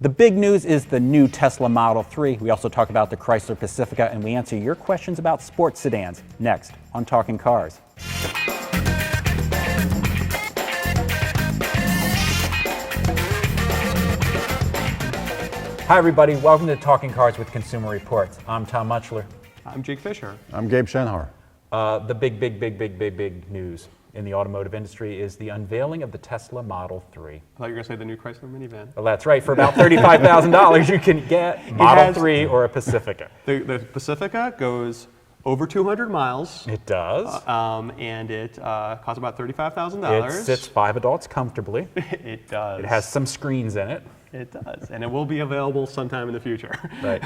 The big news is the new Tesla Model 3. We also talk about the Chrysler Pacifica, and we answer your questions about sports sedans next on Talking Cars. Hi, everybody. Welcome to Talking Cars with Consumer Reports. I'm Tom Mutchler. I'm Jake Fisher. I'm Gabe Shenhar. The big news in the automotive industry is the unveiling of the Tesla Model 3. I thought you were going to say the new Chrysler minivan. Well, that's right. For about $35,000, you can get Model 3 or a Pacifica. The Pacifica goes over 200 miles. It does. And it costs about $35,000. It sits 5 adults comfortably. It does. It has some screens in it. It does. And it will be available sometime in the future. Right.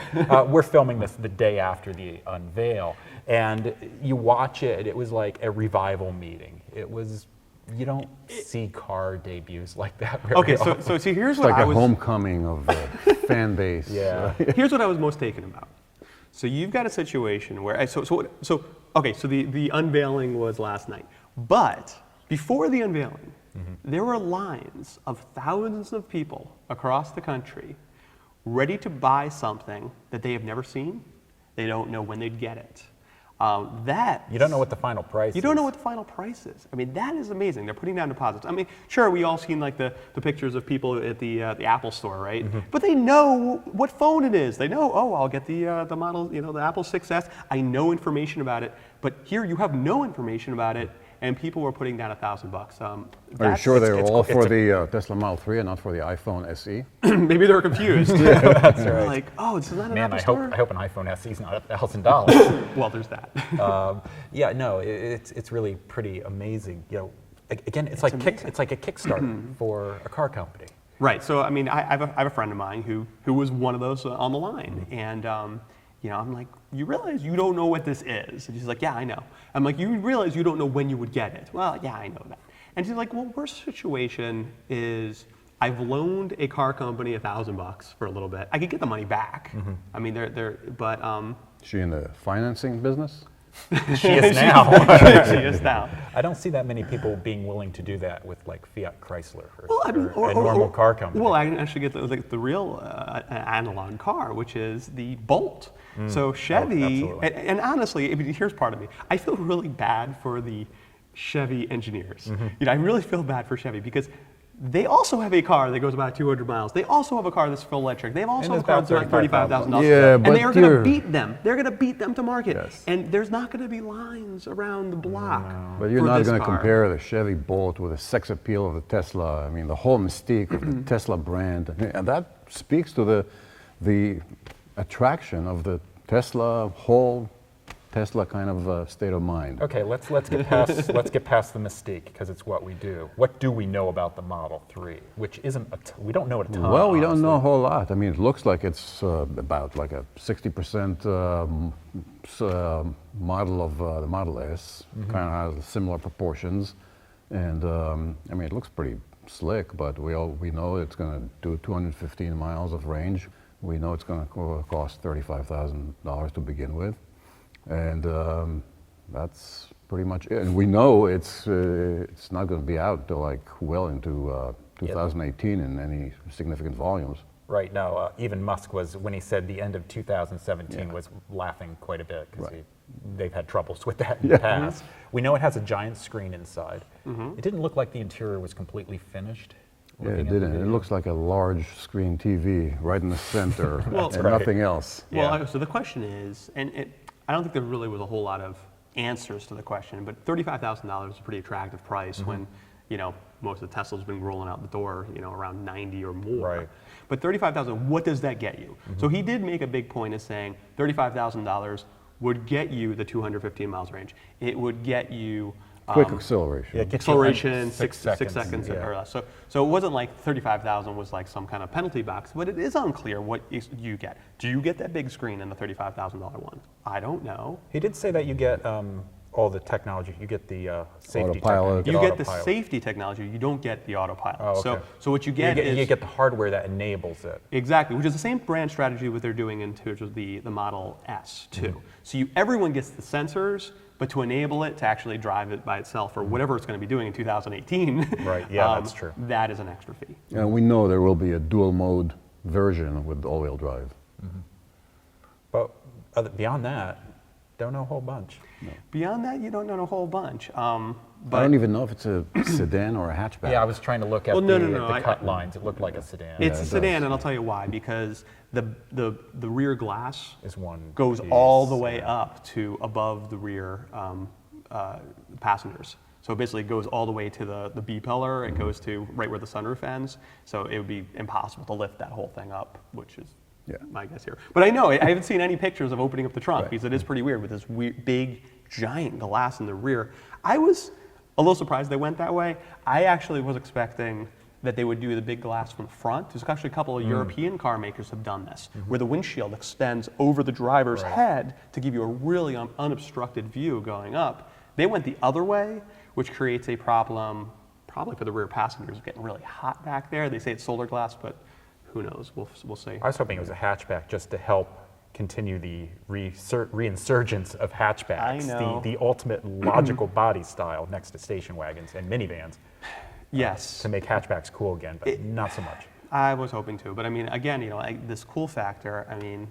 We're filming this the day after the unveil. And you watch it, it was like a revival meeting. It was, you don't see car debuts like that very often. So see, here's It's what like I a was... homecoming of the fan base. Yeah. Here's what I was most taken about. So you've got a situation where, the unveiling was last night. But before the unveiling, there were lines of thousands of people across the country ready to buy something that they have never seen. They don't know when they'd get it. You don't know what the final price is. You don't know what the final price is. I mean, that is amazing. They're putting down deposits. I mean, sure, we all seen like the pictures of people at the Apple store, right? But they know what phone it is. They know, oh, I'll get the model, the Apple 6S. I know information about it. But here you have no information about it, and people were putting down $1,000. Are you sure they were all for the Tesla Model 3 and not for the iPhone SE? Maybe they're confused. That's right. Like, oh, it's not an Man, Apple store? I hope an iPhone SE is not $1,000. Well, there's that. It's really pretty amazing. Again, it's like a Kickstarter for a car company. Right. So, I mean, I have a friend of mine who was one of those on the line, and I'm like, you realize you don't know what this is? And she's like, yeah, I know. I'm like, you realize you don't know when you would get it? Well, yeah, I know that. And she's like, well, worst situation is I've loaned a car company $1,000 for a little bit. I could get the money back. I mean, but. Is she in the financing business? She is now. She is now. I don't see that many people being willing to do that with like Fiat Chrysler or a or normal car company. Well, I can actually get the real analog car, which is the Bolt. So Chevy, and honestly, here's part of me. I feel really bad for the Chevy engineers. I really feel bad for Chevy because they also have a car that goes about 200 miles. They also have a car that's full electric. They also have a car that's about $35,000. Yeah, and but they are going to beat them. They're going to beat them to market. Yes. And there's not going to be lines around the block. But you're not going to compare the Chevy Bolt with the sex appeal of the Tesla. I mean, the whole mystique of the Tesla brand. And that speaks to the attraction of the whole Tesla kind of state of mind. Okay, let's get past the mystique because it's what we do. What do we know about the Model 3, which isn't we don't know a ton. Well, we don't honestly. know a whole lot. I mean, it looks like it's about like a 60% model of the Model S, kind of has similar proportions, and I mean, it looks pretty slick. But we know it's going to do 215 miles of range. We know it's going to cost $35,000 to begin with. And that's pretty much it. And we know it's not going to be out until like well into 2018 in any significant volumes. Right. No, even Musk was, when he said the end of 2017, was laughing quite a bit because they've had troubles with that in the past. We know it has a giant screen inside. It didn't look like the interior was completely finished. Yeah, it didn't. It looks like a large screen TV right in the center and nothing else. Well, so the question is, I don't think there really was a whole lot of answers to the question, but $35,000 is a pretty attractive price when, most of the Teslas have been rolling out the door, around 90 or more. Right. But $35,000, what does that get you? So he did make a big point of saying $35,000 would get you the 215 miles range. It would get you quick acceleration. Yeah, acceleration, 6 seconds or less. So it wasn't like 35,000 was like some kind of penalty box, but it is unclear what you get. Do you get that big screen in the $35,000 one? I don't know. He did say that you get all the technology. You get the safety Autopilot. technology. You get the safety technology. You don't get the autopilot. Oh, okay. So what you get is you get the hardware that enables it. Exactly, which is the same brand strategy what they're doing in terms of the Model S too. So everyone gets the sensors, but to enable it to actually drive it by itself or whatever it's going to be doing in 2018, right? Yeah, that's true. That is an extra fee. And we know there will be a dual mode version with all-wheel drive. But beyond that, don't know a whole bunch. Beyond that, you don't know a whole bunch. I don't even know if it's a sedan or a hatchback. Yeah, I was trying to look at Well, the no, cut lines. It looked like a sedan. It's it a does. sedan, and I'll tell you why. Because the rear glass Is one goes piece, all the way yeah. up to above the rear passengers. So it basically goes all the way to the B pillar. It goes to right where the sunroof ends. So it would be impossible to lift that whole thing up, which is my guess here. But I know, I haven't seen any pictures of opening up the trunk, Right. because it is pretty weird with this big, giant glass in the rear. I was a little surprised they went that way. I actually was expecting that they would do the big glass from the front. There's actually a couple of European car makers have done this, where the windshield extends over the driver's head to give you a really unobstructed view going up. They went the other way, which creates a problem probably for the rear passengers getting really hot back there. They say it's solar glass, but who knows? We'll see. I was hoping it was a hatchback just to help continue the reinsurgence of hatchbacks. I know. The ultimate logical body style next to station wagons and minivans. Yes. To make hatchbacks cool again, but not so much. I was hoping to, but I mean, again, this cool factor, I mean,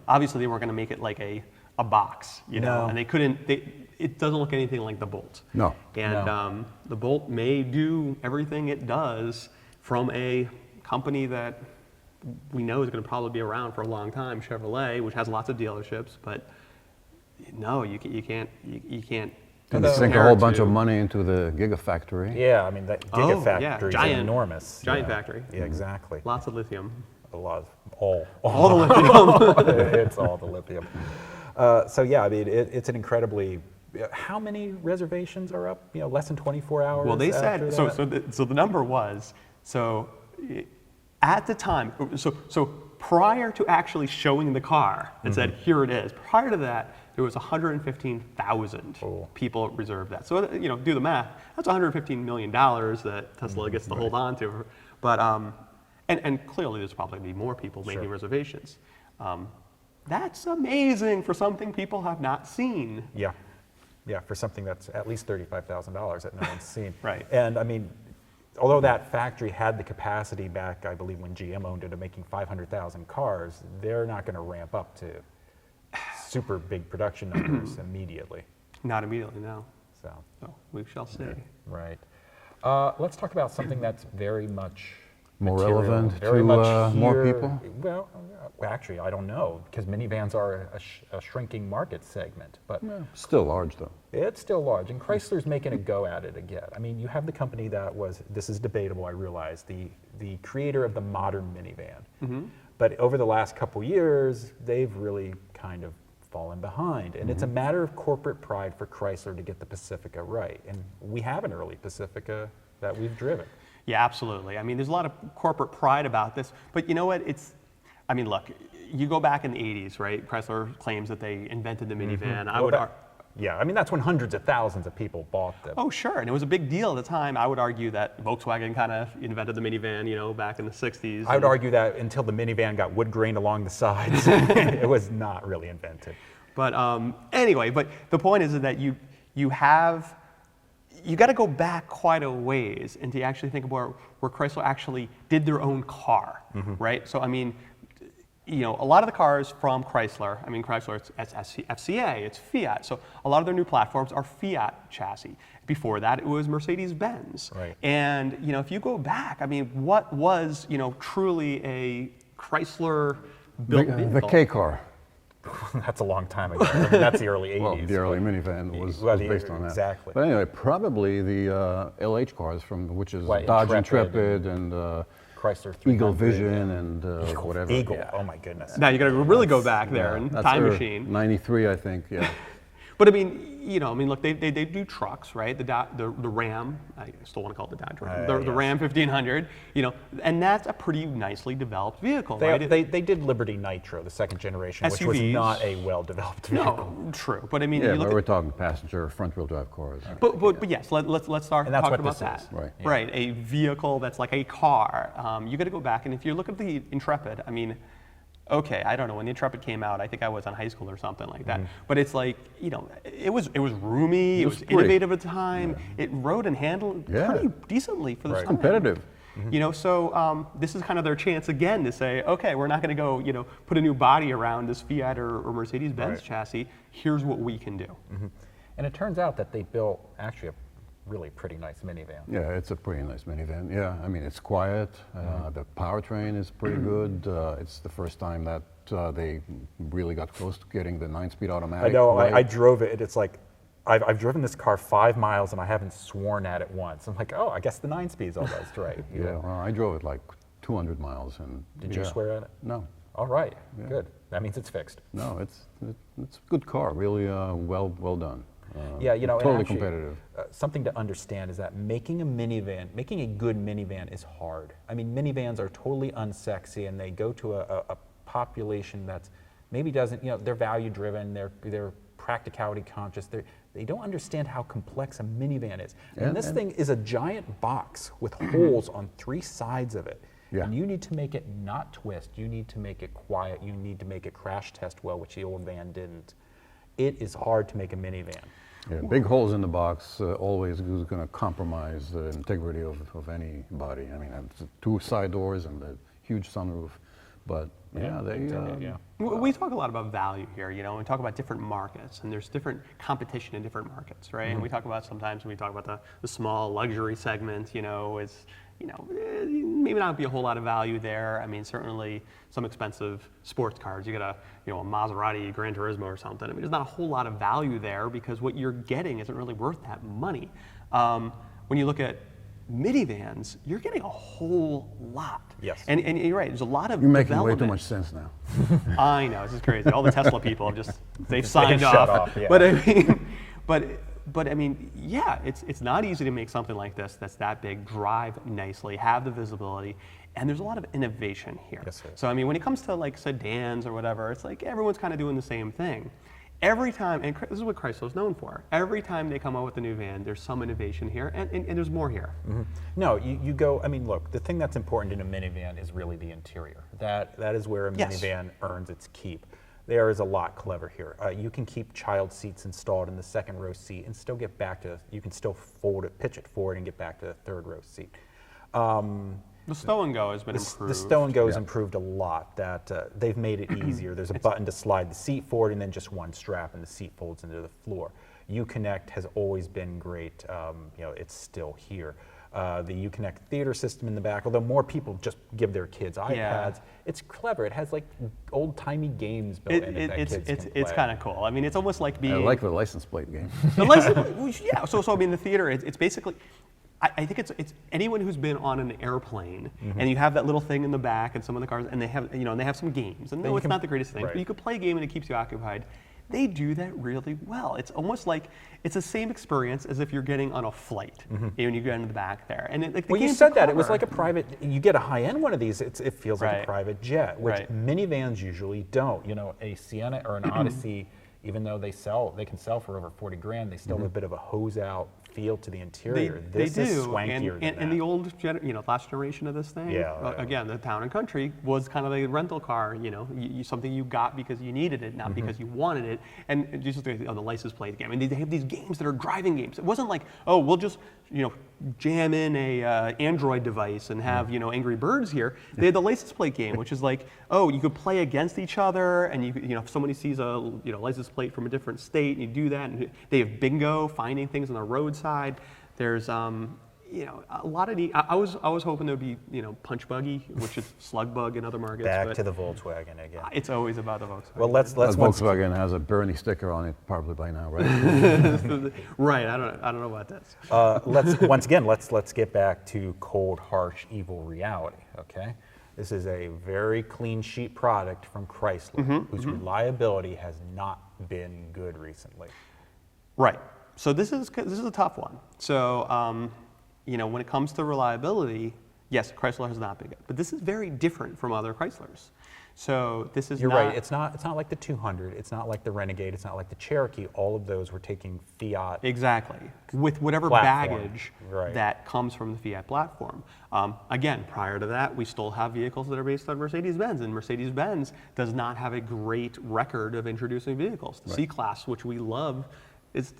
obviously they weren't going to make it like a box, No. and they couldn't, it doesn't look anything like the Bolt. No. And No. The Bolt may do everything it does from a company that we know is going to probably be around for a long time, Chevrolet, which has lots of dealerships, but no, you can't. And sink a whole bunch of money into the Gigafactory. Yeah, I mean, that Gigafactory is Giant, enormous. Giant Yeah. factory. Yeah, exactly. Lots of lithium. A lot of, all All the lithium. it's all the lithium. So yeah, I mean, it's an incredibly. How many reservations are up? Less than 24 hours. Well, they after said that? so the number was at the time. So prior to actually showing the car and said here it is. Prior to that, there was 115,000 Cool. people reserved that. So do the math. That's 115 million dollars that Tesla gets to hold on to. But and clearly there's probably going to be more people making reservations. That's amazing for something people have not seen. Yeah. Yeah, for something that's at least $35,000 that no one's seen. Right. And I mean, although that factory had the capacity back, I believe, when GM owned it, of making 500,000 cars, they're not going to ramp up to super big production numbers immediately. Not immediately, no. So, We shall see. right. Let's talk about something that's very much More material, relevant very to much more here. people? Well, actually, I don't know, because minivans are a shrinking market segment, but Still large, though. it's still large, and Chrysler's making a go at it again. I mean, you have the company that was, this is debatable, I realize, the creator of the modern minivan. But over the last couple years, they've really kind of fallen behind. And it's a matter of corporate pride for Chrysler to get the Pacifica right. And we have an early Pacifica that we've driven. Yeah, absolutely. I mean, there's a lot of corporate pride about this, but you know what? Look, you go back in the 80s, right? Chrysler claims that they invented the minivan. Yeah, I mean, that's when hundreds of thousands of people bought them. Oh, sure, and it was a big deal at the time. I would argue that Volkswagen kind of invented the minivan, back in the 60s. I would argue that until the minivan got wood grain along the sides, it was not really invented. But anyway, but the point is that you got to go back quite a ways and to actually think about where Chrysler actually did their own car, right? So I mean, a lot of the cars from Chrysler, it's FCA, it's Fiat. So a lot of their new platforms are Fiat chassis. Before that, it was Mercedes-Benz. Right. And if you go back, I mean, what was truly a Chrysler built vehicle? The K car. That's a long time ago. I mean, that's the early 80s. Well, the early minivan was based on that. Exactly. But anyway, probably the LH cars which is Right, Dodge Intrepid Intrepid and Chrysler 300. Eagle Vision and whatever. Eagle, Yeah. oh my goodness. Now you got to really go back there and That's time their machine. 93, I think, yeah. But I mean, look, they do trucks, right? The Ram, I still want to call it the Dodge Ram, the yes. Ram 1500, and that's a pretty nicely developed vehicle, right? They did Liberty Nitro, the second generation, which was SUVs. not a well-developed vehicle. No, true. But I mean, Yeah, you but look we're at, talking passenger front-wheel drive cars. but yes, let's start And that's talking what about this that. is, right. Yeah. Right, a vehicle that's like a car. You got to go back, and if you look at the Intrepid, I mean, okay, I don't know when the Intrepid came out. I think I was in high school or something like that. But it's like it was roomy. It was pretty. innovative at the time. It rode and handled Yeah. pretty decently for the Right. time. Competitive. You know, so this is kind of their chance again to say, okay, we're not going to go, you know, put a new body around this Fiat or Mercedes-Benz chassis. Here's what we can do. And it turns out that they built actually a really pretty nice minivan. Yeah, it's a pretty nice minivan. Yeah, I mean, it's quiet. The powertrain is pretty good. It's the first time that they really got close to getting the 9-speed automatic. I know, right. I drove it, it's like, I've driven this car 5 miles and I haven't sworn at it once. I'm like, oh, I guess the 9-speed's almost right. Yeah, well, I drove it like 200 miles. And Did you swear at it? No. All right, good. That means it's fixed. No, it's a good car, really well done. Yeah, you know, and totally actually, competitive. Something to understand is that making a good minivan is hard. I mean, minivans are totally unsexy, and they go to a population that's maybe doesn't, you know, they're value driven, they're practicality conscious. They don't understand how complex a minivan is. And this thing is a giant box with holes on 3 sides of it. Yeah. And you need to make it not twist. You need to make it quiet. You need to make it crash test well, which the old van didn't. It is hard to make a minivan. Yeah, big holes in the box always is going to compromise the integrity of any body. I mean, it's 2 side doors and a huge sunroof, but we talk a lot about value here, you know, and we talk about different markets, and there's different competition in different markets, right? And we talk about sometimes when we talk about the small luxury segment, you know, it's, you know, maybe not be a whole lot of value there. I mean, certainly some expensive sports cars, you get a Maserati Gran Turismo or something. I mean, there's not a whole lot of value there because what you're getting isn't really worth that money. When you look at minivans, you're getting a whole lot. Yes. And you're right, there's a lot of You're making development. way too much sense now. I know, this is crazy. All the Tesla people have they've signed shut off. off, yeah. But I mean, but I mean, yeah, it's not easy to make something like this that's that big, drive nicely, have the visibility, and there's a lot of innovation here. Yes, there is. So I mean, when it comes to like sedans or whatever, it's like everyone's kind of doing the same thing. Every time, and this is what Chrysler's known for, every time they come out with a new van, there's some innovation here, and there's more here. No, you go, I mean, look, the thing that's important in a minivan is really the interior. That is where a minivan earns its keep. There is a lot clever here. You can keep child seats installed in the 2nd row seat and still get back to, you can still fold it, pitch it forward and get back to the 3rd row seat. The stow and go has been improved. The stow and go has improved a lot. That they've made it easier. There's a button to slide the seat forward and then just one strap and the seat folds into the floor. Uconnect has always been great. You know, it's still here. The Uconnect theater system in the back, although more people just give their kids iPads. Yeah. It's clever. It has like old-timey games built in it that kids can play. It's kind of cool. I mean, it's almost like being... I like the license plate game. The license, yeah, so I mean, the theater, it's basically... I think it's anyone who's been on an airplane and you have that little thing in the back and some of the cars and they have, you know, and they have some games and no, it's not the greatest thing, but you could play a game and it keeps you occupied. They do that really well. It's almost like it's the same experience as if you're getting on a flight when you get into the back there. And it, like, the well, you said that it was like a private. You get a high-end one of these, it feels like a private jet, which minivans usually don't. You know, a Sienna or an Odyssey, even though they can sell for over 40 grand, they still have a bit of a hose-out feel to the interior. This is swankier than that. And the old, last generation of this thing, again, the Town and Country was kind of a rental car, something you got because you needed it, not because you wanted it. And just on the license plate game, and they have these games that are driving games. It wasn't like, oh, we'll just, jam in a Android device and have, Angry Birds here. They had the license plate game, which is like, oh, you could play against each other, and if somebody sees a license plate from a different state, and you do that, and they have bingo, finding things on the roadside. There's a lot of neat. I was hoping there would be Punch Buggy, which is Slug Bug in other markets. Back to the Volkswagen again. It's always about the Volkswagen. Well, let's Volkswagen has a Bernie sticker on it probably by now, right? Right. I don't know about this. Let's get back to cold, harsh, evil reality. Okay, this is a very clean sheet product from Chrysler, whose reliability has not been good recently. Right. So this is a tough one. So when it comes to reliability, yes, Chrysler has not been good, but this is very different from other Chryslers. So this is You're right. It's not like the 200. It's not like the Renegade. It's not like the Cherokee. All of those were taking Fiat. Exactly. With whatever baggage that comes from the Fiat platform. Again, prior to that, we still have vehicles that are based on Mercedes-Benz, and Mercedes-Benz does not have a great record of introducing vehicles. The C-Class, which we love, is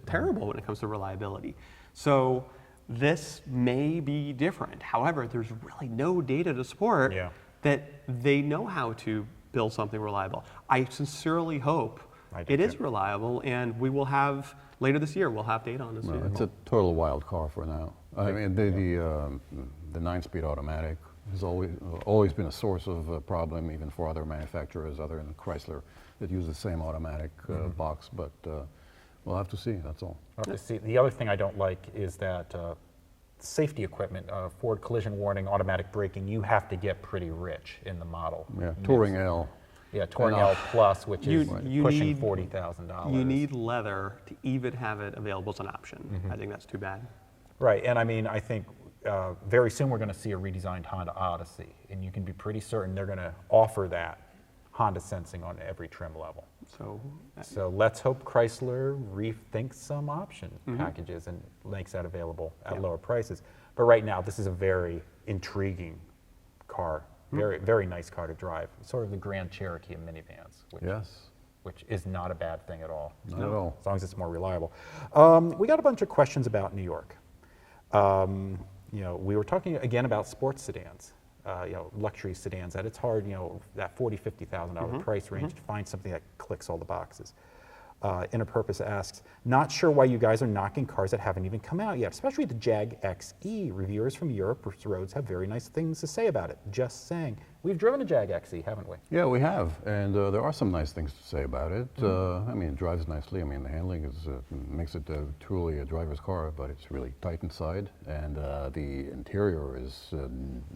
terrible when it comes to reliability. So this may be different. However, there's really no data to support that they know how to build something reliable. I sincerely hope it is reliable, and we will have, later this year, we'll have data on this. Well, it's a total wild car for now. I mean, the 9-speed automatic has always been a source of problem, even for other manufacturers other than Chrysler that use the same automatic box, but we'll have to see, that's all. We'll have to see. The other thing I don't like is that safety equipment, forward collision warning, automatic braking, you have to get pretty rich in the model. Yeah, Touring L. Yeah, Touring L Plus, which is pushing $40,000. You need leather to even have it available as an option. I think that's too bad. Right, and I mean, I think very soon we're going to see a redesigned Honda Odyssey, and you can be pretty certain they're going to offer that Honda sensing on every trim level. So let's hope Chrysler rethinks some option packages and makes that available at lower prices. But right now, this is a very intriguing car, very, very nice car to drive. Sort of the Grand Cherokee of minivans, which is not a bad thing at all. Not at all. As long as it's more reliable. We got a bunch of questions about New York. You know, we were talking again about sports sedans. You know, luxury sedans, that it's hard, you know, that $40,000, $50,000 price range to find something that clicks all the boxes. Inner Purpose asks, not sure why you guys are knocking cars that haven't even come out yet, especially the Jag XE. Reviewers from Europe's roads have very nice things to say about it. Just saying. We've driven a Jag XE, haven't we? Yeah, we have, and there are some nice things to say about it. I mean, it drives nicely. I mean, the handling is makes it truly a driver's car, but it's really tight inside, and the interior is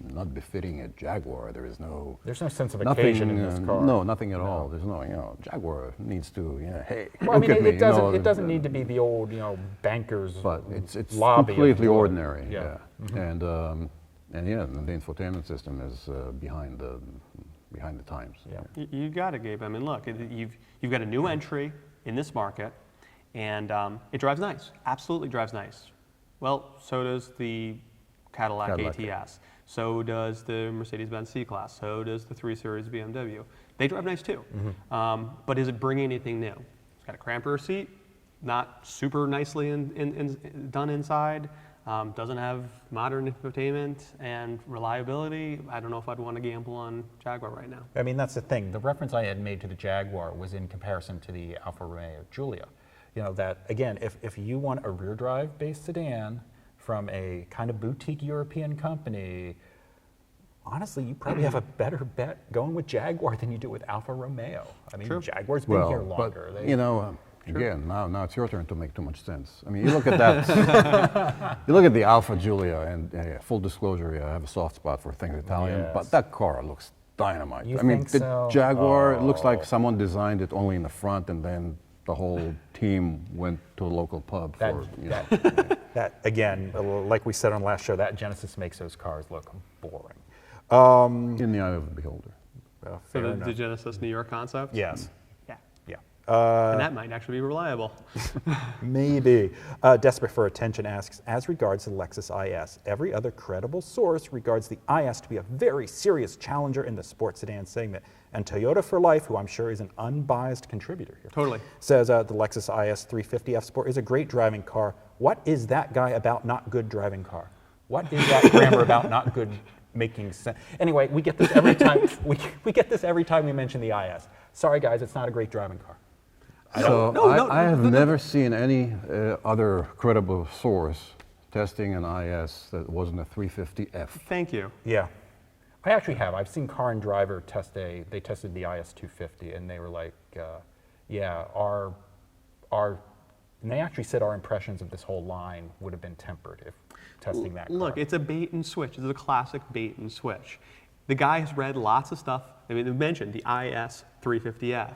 not befitting a Jaguar. There's no sense of occasion in this car. No, nothing at all. There's no, you know, Jaguar needs to, you know, hey, well, I mean, look at me. It doesn't need to be the old, you know, bankers. But it's lobby completely ordinary. Yeah. And yeah, the infotainment system is behind the times. Yeah. You got it, Gabe. I mean, look, you've got a new entry in this market, and it drives nice. Absolutely drives nice. Well, so does the Cadillac ATS. So does the Mercedes-Benz C-Class. So does the 3 Series BMW. They drive nice too. But is it bringing anything new? It's got a cramper seat, not super nicely done inside. Doesn't have modern infotainment and reliability. I don't know if I'd want to gamble on Jaguar right now. I mean, that's the thing. The reference I had made to the Jaguar was in comparison to the Alfa Romeo Giulia. You know, that, again, if you want a rear drive based sedan from a kind of boutique European company, honestly, you probably have a better bet going with Jaguar than you do with Alfa Romeo. I mean, Jaguar's been here longer. But, you know, again, now it's your turn to make too much sense. I mean, you look at that, you look at the Alfa Giulia, and full disclosure, I have a soft spot for things Italian, but that car looks dynamite. You I mean, think the so? Jaguar, it looks like someone designed it only in the front, and then the whole team went to a local pub for, you know. That, again, like we said on the last show, that Genesis makes those cars look boring. In the eye of the beholder. So the Genesis New York concept? Yes. And that might actually be reliable. Maybe. Desperate for Attention asks, as regards the Lexus IS, every other credible source regards the IS to be a very serious challenger in the sports sedan segment. And Toyota for Life, who I'm sure is an unbiased contributor here, Totally. says the Lexus IS 350F Sport is a great driving car. What is that guy about not good driving car? What is that grammar about not good making sense? Anyway, we get this every time. We get this every time we mention the IS. Sorry, guys, it's not a great driving car. I have never seen any other credible source testing an IS that wasn't a 350F. Thank you. Yeah, I actually have. I've seen Car and Driver they tested the IS 250, and they were like, yeah, and they actually said our impressions of this whole line would have been tempered if testing that car. Look, it's a bait and switch. It's a classic bait and switch. The guy has read lots of stuff. I mean, they mentioned the IS 350F.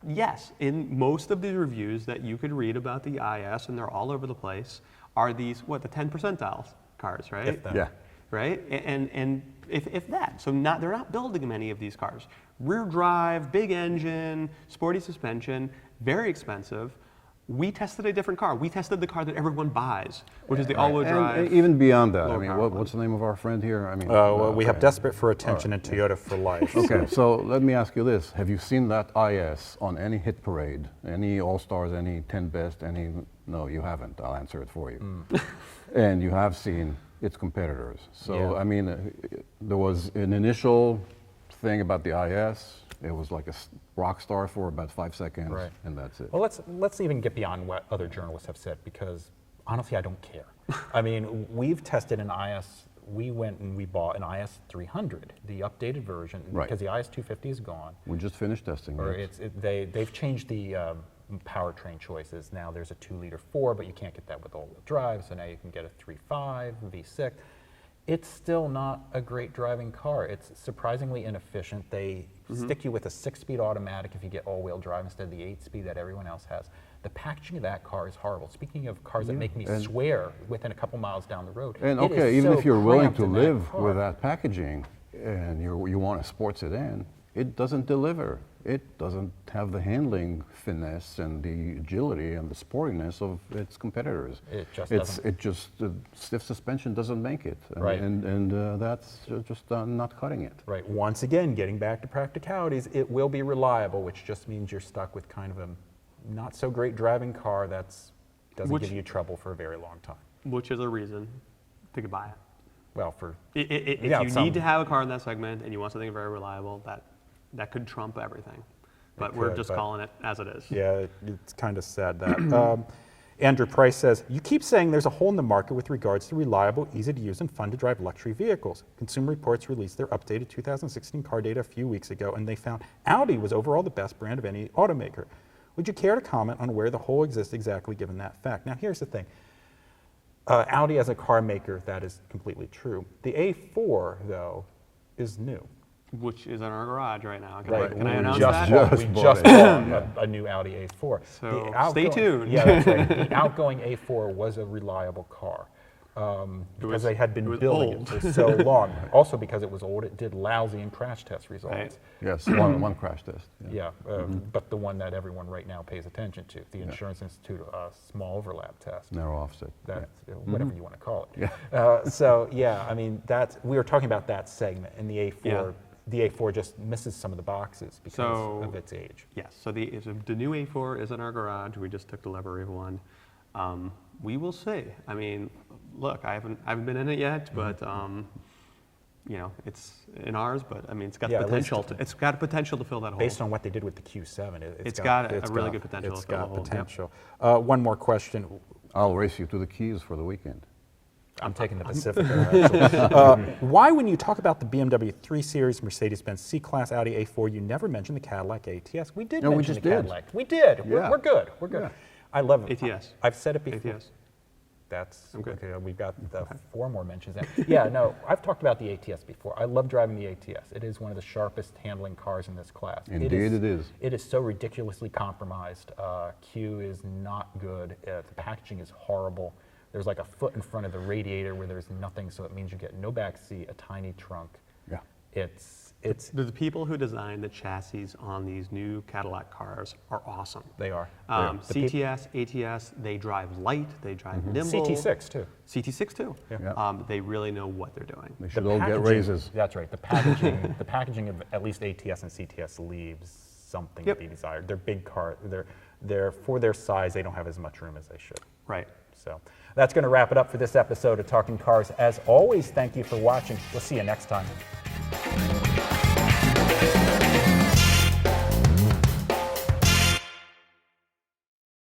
Yes, in most of the reviews that you could read about the IS, and they're all over the place, are these, the 10 percentile cars, right? Yeah. Right? And if that. So they're not building many of these cars. Rear drive, big engine, sporty suspension, very expensive. We tested a different car. We tested the car that everyone buys, which is the all-wheel drive. And even beyond that, I mean, what's the name of our friend here? I mean, well, we have Desperate for Attention and Toyota for Life. Okay, so let me ask you this. Have you seen that IS on any hit parade, any All-Stars, any 10 Best, any No, you haven't. I'll answer it for you. And you have seen its competitors. So, Yeah. I mean, there was an initial thing about the IS. It was like a rock star for about 5 seconds, Right. and that's it. Well, let's even get beyond what other journalists have said, because honestly, I don't care. I mean, we've tested an IS. We went and we bought an IS 300, the updated version, Right. because the IS 250 is gone. We just finished testing Or it. they've changed the powertrain choices. Now there's a 2-liter 4, but you can't get that with all-wheel drive. So now you can get a 3.5 V6. It's still not a great driving car. It's surprisingly inefficient. They stick you with a 6-speed automatic if you get all-wheel drive instead of the 8-speed that everyone else has. The packaging of that car is horrible. Speaking of cars that make me swear within a couple miles down the road. And it okay, is even so if you're willing cramped to in that live car. with that packaging and you want a sports sedan, it doesn't deliver. It doesn't have the handling finesse and the agility and the sportiness of its competitors. It just it's, doesn't. It just, the stiff suspension doesn't make it. And, Right. And that's just not cutting it. Right. Once again, getting back to practicalities, it will be reliable, which just means you're stuck with kind of a not so great driving car that's doesn't give you trouble for a very long time. Which is a reason to buy it. Well, for If Yeah, you some- need to have a car in that segment and you want something very reliable, that could trump everything. But we're could, just but- calling it as it is. yeah, it's kind of sad that. Andrew Price says, you keep saying there's a hole in the market with regards to reliable, easy to use, and fun to drive luxury vehicles. Consumer Reports released their updated 2016 car data a few weeks ago, and they found Audi was overall the best brand of any automaker. Would you care to comment on where the hole exists exactly given that fact? Now, here's the thing. Audi as a car maker, that is completely true. The A4, though, is new. Which is in our garage right now. Right. Can I We announce just that? bought- Just we bought just it. bought a new Audi A4. So The stay tuned. Yeah, that's right. The outgoing A4 was a reliable car because was- they had been it was building old. it for so long. Also because it was old, it did lousy in crash test results. Right. Yes, one crash test. Yeah, but the one that everyone right now pays attention to, the Insurance Institute small overlap test. Narrow offset. That's whatever you want to call it. So yeah, I mean we were talking about that segment, and the A4. Yeah. The A4 just misses some of the boxes because of its age. Yes, so the new A4 is in our garage. We just took delivery of one. We will see. I mean, look, I haven't been in it yet, but you know, it's in ours. But I mean, it's got Yeah, the at least potential. It's got a potential to fill that hole. Based on what they did with the Q7, It's got a really good potential It's to fill the got hole, yep. potential. One more question. I'll race you to the Keys for the weekend. I'm taking the Pacifica. Actually. Why, when you talk about the BMW 3 Series, Mercedes-Benz C-Class, Audi A4, you never mention the Cadillac ATS? We did No, we mention just the did. Cadillac. We did. Yeah. We're good. We're good. Yeah. I love it. ATS. I've said it before. ATS. That's Okay. okay. We've got 4 more mentions. Yeah, no, I've talked about the ATS before. I love driving the ATS. It is one of the sharpest handling cars in this class. Indeed it is. It is so ridiculously compromised. Q is not good. The packaging is horrible. There's like a foot in front of the radiator where there's nothing, so it means you get no back seat, a tiny trunk. Yeah. It's The people who designed the chassis on these new Cadillac cars are awesome. they are. CTS, ATS, they drive light, they drive nimble. CT6 too. CT6 too. Yeah. They really know what they're doing. They The should all get packaging- raises. That's right. The packaging, the packaging of at least ATS and CTS leaves something Yep. to be desired. They're big cars. They're for their size. They don't have as much room as they should. Right. So that's going to wrap it up for this episode of Talking Cars. As always, thank you for watching. We'll see you next time.